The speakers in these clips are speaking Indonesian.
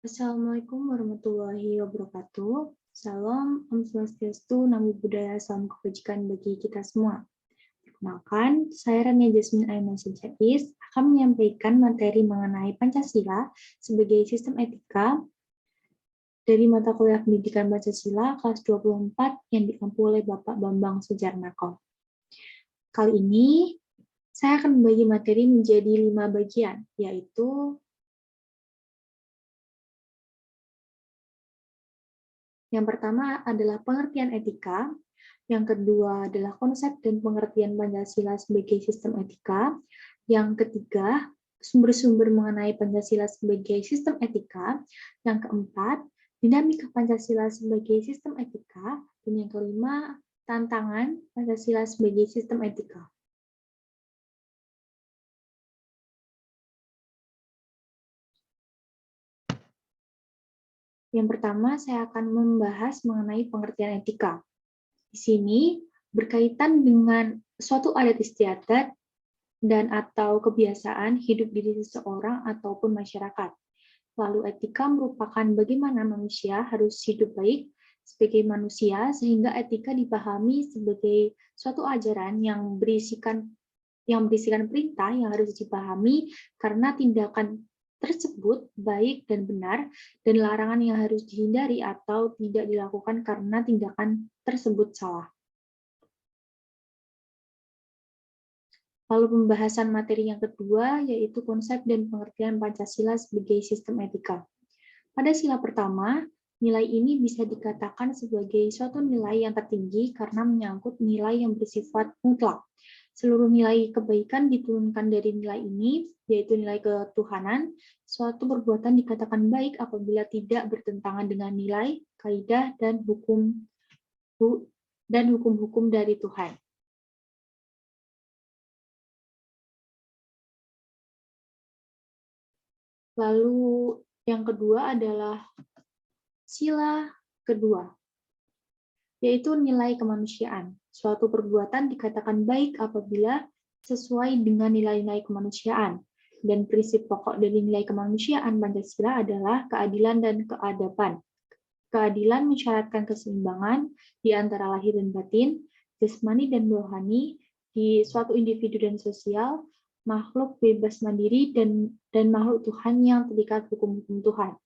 Assalamualaikum warahmatullahi wabarakatuh. Salam, Om Swastiastu, Namo Buddhaya, salam kebajikan bagi kita semua. Perkenalkan, saya Rania Jasmine Aiman Sejais akan menyampaikan materi mengenai Pancasila sebagai sistem etika dari mata kuliah Pendidikan Pancasila kelas 24 yang diampu oleh Bapak Bambang Sujarnako. Kali ini, saya akan membagi materi menjadi 5 bagian, yaitu yang pertama adalah pengertian etika, yang kedua adalah konsep dan pengertian Pancasila sebagai sistem etika, yang ketiga sumber-sumber mengenai Pancasila sebagai sistem etika, yang keempat dinamika Pancasila sebagai sistem etika, dan yang kelima tantangan Pancasila sebagai sistem etika. Yang pertama, saya akan membahas mengenai pengertian etika. Di sini berkaitan dengan suatu adat istiadat dan atau kebiasaan hidup diri seseorang ataupun masyarakat. Lalu etika merupakan bagaimana manusia harus hidup baik sebagai manusia, sehingga etika dipahami sebagai suatu ajaran yang berisikan perintah yang harus dipahami karena tindakan tersebut baik dan benar, dan larangan yang harus dihindari atau tidak dilakukan karena tindakan tersebut salah. Lalu pembahasan materi yang kedua, yaitu konsep dan pengertian Pancasila sebagai sistem etika. Pada sila pertama, nilai ini bisa dikatakan sebagai suatu nilai yang tertinggi karena menyangkut nilai yang bersifat mutlak. Seluruh nilai kebaikan diturunkan dari nilai ini, yaitu nilai ketuhanan. Suatu perbuatan dikatakan baik apabila tidak bertentangan dengan nilai, kaidah, dan hukum-hukum dari Tuhan. Lalu yang kedua adalah sila kedua, yaitu nilai kemanusiaan. Suatu perbuatan dikatakan baik apabila sesuai dengan nilai-nilai kemanusiaan. Dan prinsip pokok dari nilai kemanusiaan Pancasila adalah keadilan dan keadaban. Keadilan mensyaratkan keseimbangan di antara lahir dan batin, jasmani dan rohani, di suatu individu dan sosial, makhluk bebas mandiri, dan makhluk Tuhan yang terikat hukum-hukum Tuhan.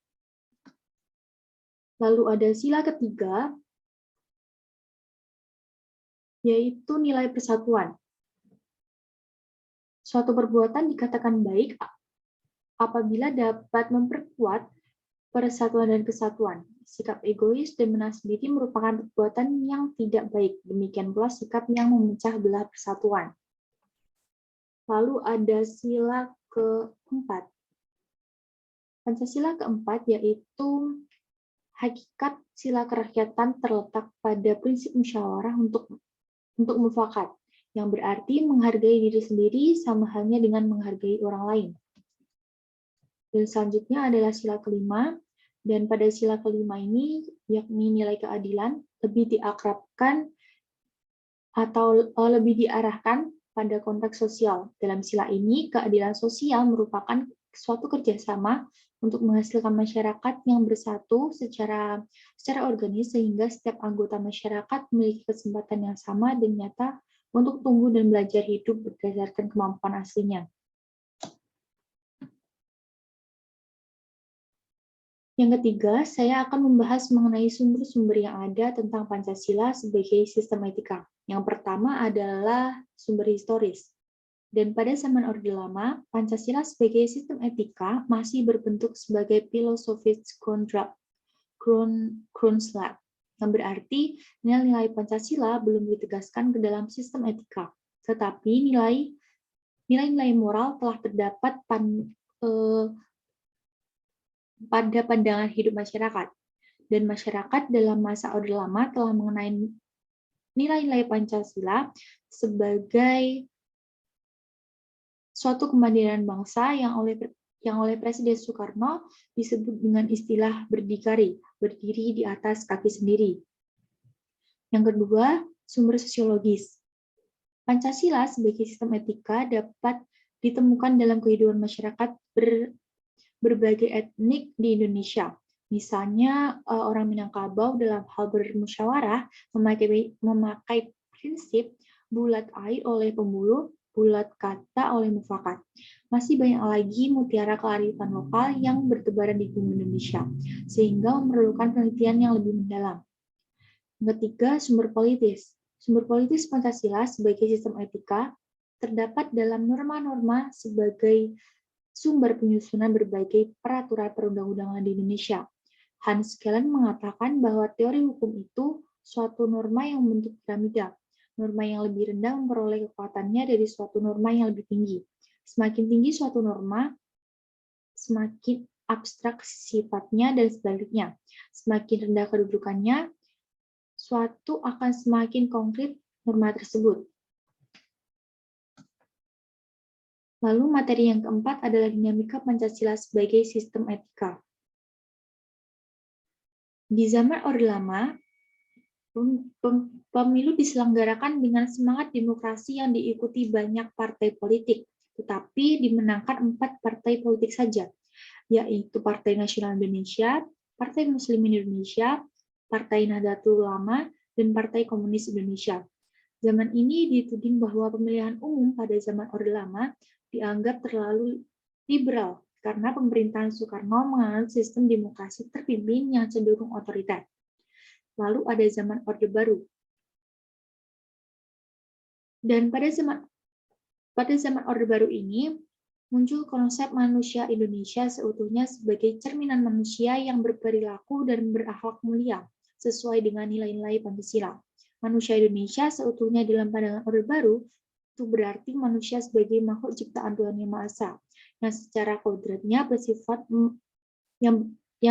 Lalu ada sila ketiga, yaitu nilai persatuan. Suatu perbuatan dikatakan baik apabila dapat memperkuat persatuan dan kesatuan. Sikap egois dan menang sendiri merupakan perbuatan yang tidak baik. Demikian pula sikap yang memecah belah persatuan. Lalu ada sila keempat. Pancasila keempat yaitu hakikat sila kerakyatan terletak pada prinsip musyawarah untuk mufakat, yang berarti menghargai diri sendiri sama halnya dengan menghargai orang lain. Dan selanjutnya adalah sila kelima, dan pada sila kelima ini, yakni nilai keadilan, lebih diakrabkan atau lebih diarahkan pada konteks sosial. Dalam sila ini, keadilan sosial merupakan suatu kerjasama untuk menghasilkan masyarakat yang bersatu secara organis, sehingga setiap anggota masyarakat memiliki kesempatan yang sama dan nyata untuk tumbuh dan belajar hidup berdasarkan kemampuan aslinya. Yang ketiga, saya akan membahas mengenai sumber-sumber yang ada tentang Pancasila sebagai sistem etika. Yang pertama adalah sumber historis. Dan pada zaman Orde Lama, Pancasila sebagai sistem etika masih berbentuk sebagai filosofis Grundslag, yang berarti nilai-nilai Pancasila belum ditegaskan ke dalam sistem etika. Tetapi nilai-nilai moral telah terdapat pada pandangan hidup masyarakat. Dan masyarakat dalam masa Orde Lama telah mengenai nilai-nilai Pancasila sebagai suatu kemandirian bangsa yang oleh Presiden Soekarno disebut dengan istilah berdikari, berdiri di atas kaki sendiri. Yang kedua, sumber sosiologis. Pancasila sebagai sistem etika dapat ditemukan dalam kehidupan masyarakat berbagai etnik di Indonesia. Misalnya orang Minangkabau dalam hal bermusyawarah memakai prinsip bulat air oleh pembuluh, bulat kata oleh mufakat. Masih banyak lagi mutiara kearifan lokal yang bertebaran di bumi Indonesia, sehingga memerlukan penelitian yang lebih mendalam. Yang ketiga, sumber politis. Sumber politis Pancasila sebagai sistem etika terdapat dalam norma-norma sebagai sumber penyusunan berbagai peraturan perundang-undangan di Indonesia. Hans Kelsen mengatakan bahwa teori hukum itu suatu norma yang membentuk piramida. Norma yang lebih rendah memperoleh kekuatannya dari suatu norma yang lebih tinggi. Semakin tinggi suatu norma, semakin abstrak sifatnya dan sebaliknya. Semakin rendah kedudukannya, suatu akan semakin konkret norma tersebut. Lalu materi yang keempat adalah dinamika Pancasila sebagai sistem etika. Di zaman Orde Lama, pemilu diselenggarakan dengan semangat demokrasi yang diikuti banyak partai politik, tetapi dimenangkan 4 partai politik saja, yaitu Partai Nasional Indonesia, Partai Muslim Indonesia, Partai Nahdlatul Ulama, dan Partai Komunis Indonesia. Zaman ini dituding bahwa pemilihan umum pada zaman Orde Lama dianggap terlalu liberal karena pemerintahan Soekarno menganut sistem demokrasi terpimpin yang cenderung otoriter. Lalu ada zaman Orde Baru. Dan pada zaman Orde Baru ini muncul konsep manusia Indonesia seutuhnya sebagai cerminan manusia yang berperilaku dan berakhlak mulia sesuai dengan nilai-nilai Pancasila. Manusia Indonesia seutuhnya dalam pandangan Orde Baru itu berarti manusia sebagai makhluk ciptaan Tuhan Yang Maha Esa yang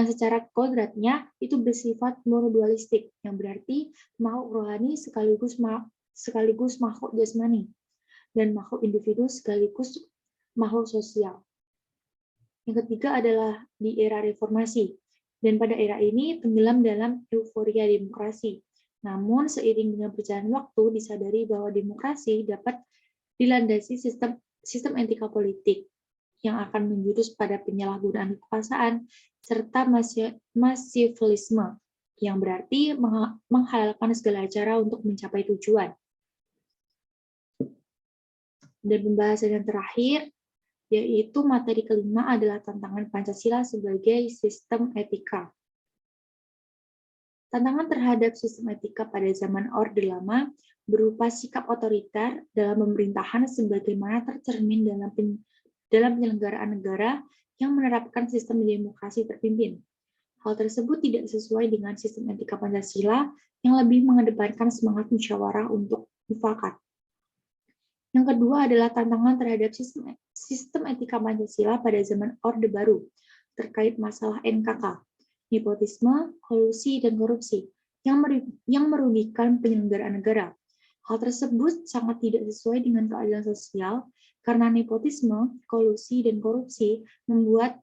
secara kodratnya itu bersifat monodualistik, yang berarti makhluk rohani sekaligus makhluk jasmani dan makhluk individu sekaligus makhluk sosial. Yang ketiga adalah di era reformasi, dan pada era ini tenggelam dalam euforia demokrasi. Namun seiring dengan berjalan waktu disadari bahwa demokrasi dapat dilandasi sistem etika politik yang akan menjurus pada penyalahgunaan kekuasaan serta masivisme, yang berarti menghalalkan segala cara untuk mencapai tujuan. Dan pembahasan yang terakhir, yaitu materi kelima adalah tantangan Pancasila sebagai sistem etika. Tantangan terhadap sistem etika pada zaman Orde Lama berupa sikap otoriter dalam pemerintahan sebagaimana tercermin dalam penyelenggaraan negara yang menerapkan sistem demokrasi terpimpin. Hal tersebut tidak sesuai dengan sistem etika Pancasila yang lebih mengedepankan semangat musyawarah untuk mufakat. Yang kedua adalah tantangan terhadap sistem etika Pancasila pada zaman Orde Baru terkait masalah NKK, nepotisme, kolusi, dan korupsi yang merugikan penyelenggaraan negara. Hal tersebut sangat tidak sesuai dengan keadilan sosial karena nepotisme, kolusi, dan korupsi membuat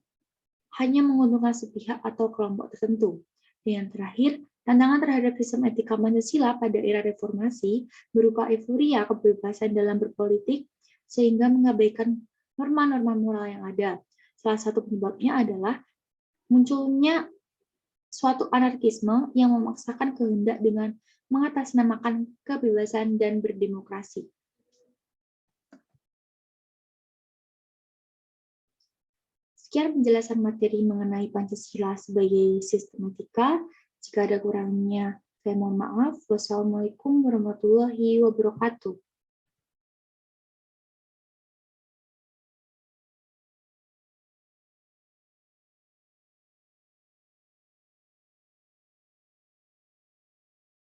hanya menguntungkan sepihak atau kelompok tertentu. Dan yang terakhir, tantangan terhadap sistem etika Pancasila pada era reformasi berupa euforia kebebasan dalam berpolitik sehingga mengabaikan norma-norma moral yang ada. Salah satu penyebabnya adalah munculnya suatu anarkisme yang memaksakan kehendak dengan mengatasnamakan kebebasan dan berdemokrasi. Sekian penjelasan materi mengenai Pancasila sebagai sistem etika. Jika ada kurangnya, saya mohon maaf. Wassalamualaikum warahmatullahi wabarakatuh.